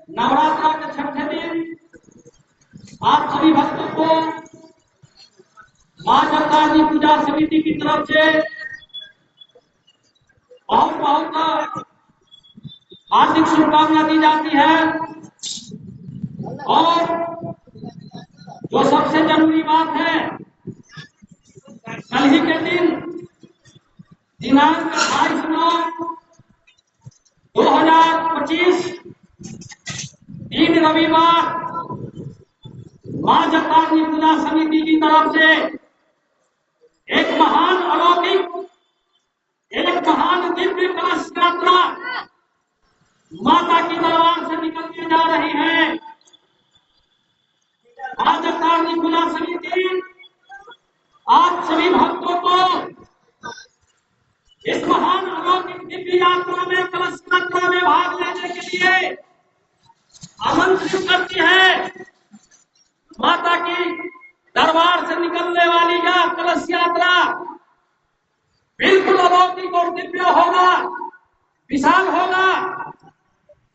नवरात्रा के छठे दिन आप सभी भक्तों को मां जगदानी पूजा समिति की तरफ से बहुत बहुत हार्दिक शुभकामना दी जाती है। और जो सबसे जरूरी बात है, कल ही के दिन दिनांक 28/9/2025 दिन रविवार मां जगदानी पूजा समिति की तरफ से एक महान अलौकिक, एक महान दिव्य कलश यात्रा माता की दरबार से निकलने जा रही है। मां जगदानी पूजा समिति आप सभी भक्तों को इस महान अलौकिक दिव्य यात्रा में, कलश यात्रा में भाग लेने के लिए आमंत्रित करती है। माता की दरबार से निकलने वाली यह कलश यात्रा बिल्कुल अलौकिक और दिव्य होगा, विशाल होगा।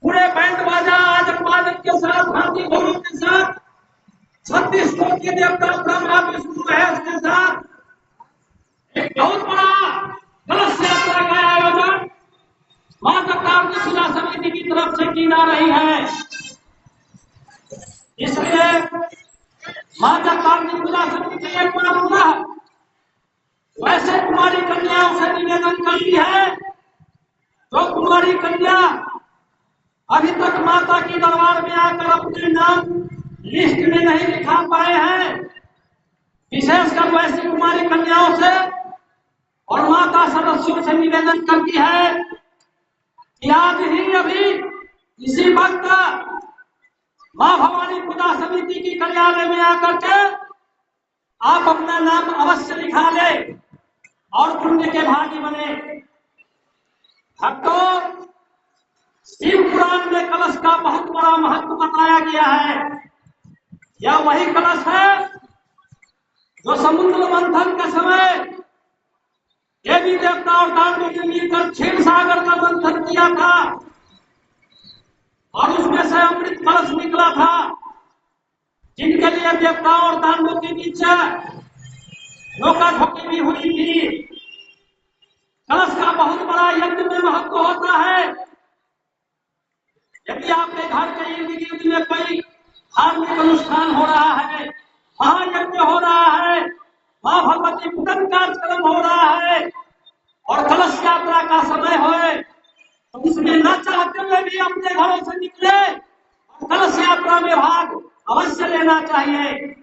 पूरे बैंड बाजा आजक बाजक के साथ, हाथी घोड़ों के साथ, 36 कोटि देवता ब्रह्मा विष्णु महेश के साथ एक बहुत बड़ा कलश यात्रा का आयोजन मां जगदानी पूजा समिति की तरफ से की जा रही है। इसलिए मां जगदानी पूजा समिति एक बार पुनः वैसे कुमारी कन्याओं से निवेदन करती है जो कुमारी कन्या अभी तक माता की दरबार में आकर अपने नाम लिस्ट में नहीं लिखा पाए हैं। विशेषकर वैसी कुमारी कन्याओं से और माता सदस्यों से निवेदन करती है कि आज ही अभी इसी वक्त मां भवानी पूजा समिति की कार्यालय में आकर के आप अपना नाम अवश्य लिखा ले और पुण्य के भागी बने। भक्तों, शिव पुराण में कलश का बहुत बड़ा महत्व बताया गया है। यह वही कलश है जो समुद्र मंथन के समय देवी देवता और दानवों ने मिलकर क्षीर सागर का मंथन किया था और उसमें से अमृत कलश निकला था, जिनके लिए देवताओं और दानवों के बीच धोखाधोखी भी हुई थी। कलश का बहुत बड़ा यज्ञ में महत्व होता है। यदि आपके घर के इर्द गिर्द में कोई धार्मिक अनुष्ठान हो रहा है, महायज्ञ हो रहा है, मां भगवती पूजन कार्यक्रम हो रहा है और कलश यात्रा का समय होए, तो उसमें न चाहते हुए भी अपने घरों से निकले और कलश यात्रा में भाग अवश्य लेना चाहिए।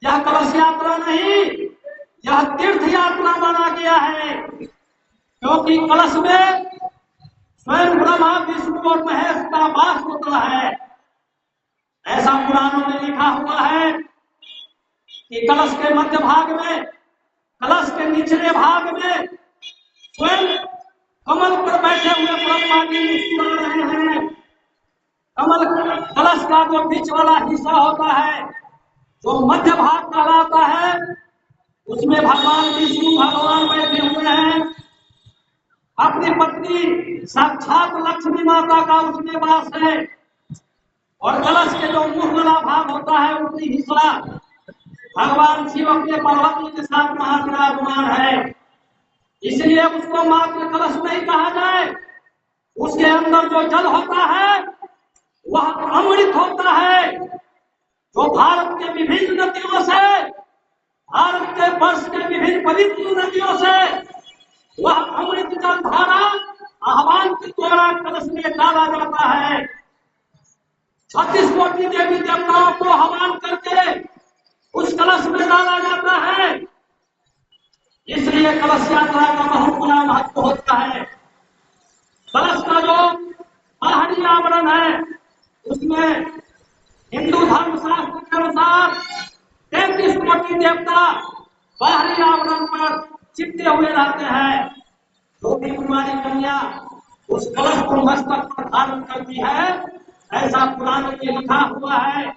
यह कलश यात्रा नहीं, यह तीर्थ यात्रा माना गया है, क्योंकि कलश में स्वयं ब्रह्मा विष्णु और महेश का वास होता है। ऐसा पुराणों में लिखा हुआ है कि कलश के मध्य भाग में, कलश के निचले भाग में स्वयं कमल पर बैठे हुए ब्रह्मा जी मुस्कुरा रहे हैं। कमल कलश का जो बीच वाला हिस्सा होता है, जो मध्य भाग कहलाता है, उसमें भगवान विष्णु भगवान बैठे हुए हैं। अपनी पत्नी साक्षात लक्ष्मी माता का उसमें वास है और कलश के जो मुंह वाला भाग होता है, उसी हिस्सा भगवान शिव अपने पार्वती के साथ महाविराजमान है। इसलिए उसको मात्र कलश नहीं कहा जाए, उसके अंदर जो जल होता है वह अमृत होता है, जो भारत के विभिन्न नदियों से, भारत के वर्ष के विभिन्न पवित्र नदियों से वह अमृत जल धारा आह्वान के द्वारा कलश में डाला जाता है। 36 कोटि देवी देवताओं को आह्वान करके उस कलश में डाला जाता है। इसलिए कलश यात्रा का बहुत बड़ा महत्व होता है। कलश का जो बाहरी आवरण है, उसमें हिंदू धर्म शास्त्र के अनुसार 33 कोटि देवता बाहरी आवरण पर चिपके हुए रहते हैं। जो भी कुमारी कन्या उस कलश को मस्तक पर धारण करती है, ऐसा पुराण में लिखा हुआ है।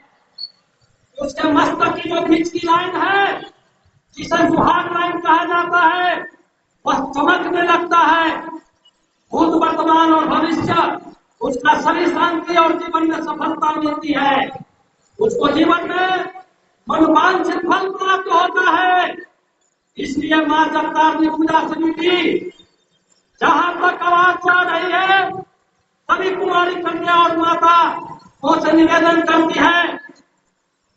उसके मस्तक की जो बीच की लाइन है, जिसे सुहाग लाइन कहा जाता है, वह चमकने लगता है। भूत वर्तमान और भविष्य उसका सभी शांति और जीवन में सफलता मिलती है, उसको जीवन में मनोवांछित फल प्राप्त होता है। इसलिए मां जगतारनी पूजा समिति जहां तक आवाज जा रही है, सभी कुमारी कन्या और माता को से निवेदन करती है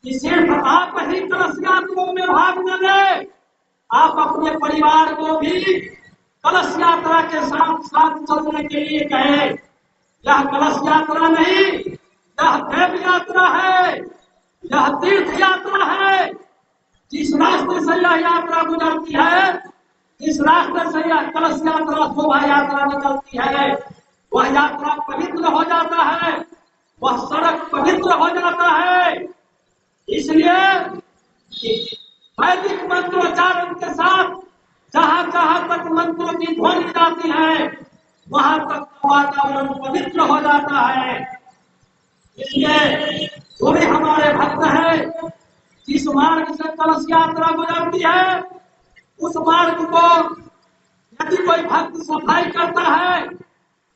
कि सिर्फ आप ही कलश यात्राओं में भाग न ले, आप अपने परिवार को भी कलश यात्रा के साथ साथ चलने के लिए कहें। यह कलश यात्रा नहीं, यह देव यात्रा है, यह तीर्थ यात्रा है। जिस रास्ते से यह यात्रा गुजरती है, जिस रास्ते से यह कलश यात्रा शोभा यात्रा निकलती है, वह यात्रा पवित्र हो जाता है, वह सड़क पवित्र हो जाता है। इसलिए वैदिक मंत्रोच्चारण के साथ जहां जहां तक मंत्रों की ध्वनि जाती है, वहां तक वातावरण पवित्र हो जाता है। इसलिए जो भी हमारे भक्त हैं, जिस मार्ग से कलश यात्रा गुजरती है, उस मार्ग को यदि कोई भक्त सफाई करता है,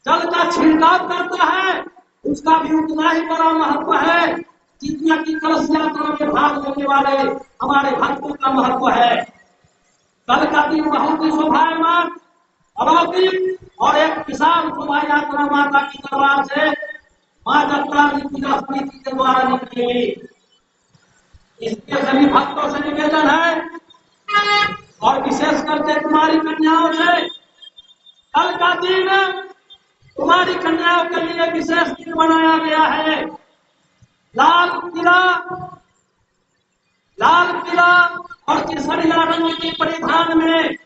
जल का छिड़काव करता है, उसका भी उतना ही बड़ा महत्व है जितना कि कलश यात्रा में भाग लेने वाले हमारे भक्तों का महत्व है। कल का दिन बहुत ही शोभायमान, अलौकिक और एक विशाल शोभा यात्रा माता की दरबार से मां जगतारनी पूजा समिति के द्वारा निकलेगी। इसके सभी भक्तों से निवेदन है और विशेष करके कुमारी कन्याओं से, कल का दिन कुमारी कन्याओं के लिए विशेष दिन बनाया गया है। लाल पीला और केसरिया रंग के परिधान में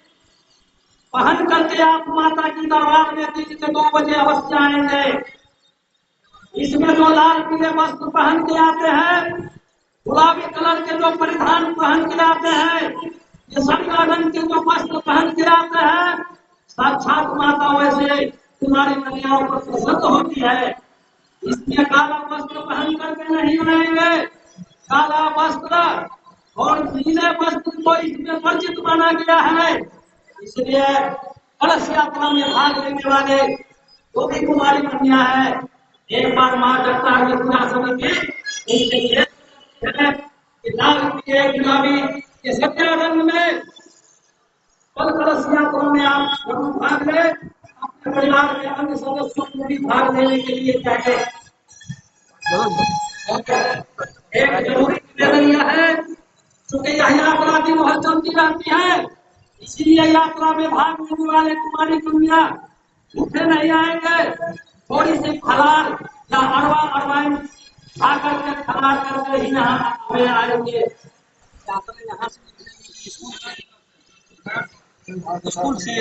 पहन करके आप माता की दरबार में दिन के 2 बजे अवश्य आएंगे। इसमें जो लाल पीले वस्त्र पहन के आते हैं, गुलाबी कलर के जो परिधान पहन के आते हैं, केसरिया रंग के जो वस्त्र पहन के आते हैं, साक्षात माता वैसे कुमारी कन्याओं पर प्रसन्न होती है। इसलिए काला वस्त्र पहन करके नहीं आएंगे। काला वस्त्र और नीले वस्त्र को इसमें वर्जित माना गया है। इसलिए कलश यात्रा में भाग लेने वाले जो भी कुमारी कन्या है, एक बार मां जगतारनी पूजा समिति उनके लिए लाल पीले गुलाबी केसरिया रंग में कल कलश यात्रा में आप जरूर भाग ले। अपने परिवार के अन्य सदस्यों को भी भाग लेने के लिए चाहिए। एक जरूरी निवेदन यह है, चूंकि यह यात्रा भी बहुत चलती रहती है, इसीलिए यात्रा में भाग लेने वाले कुमारी कन्या भूखे नहीं आएंगे। थोड़ी सी फलार या अरवा अरवाइन खा करके फलार करके ही यहाँ आएंगे। यहाँ स्कूल से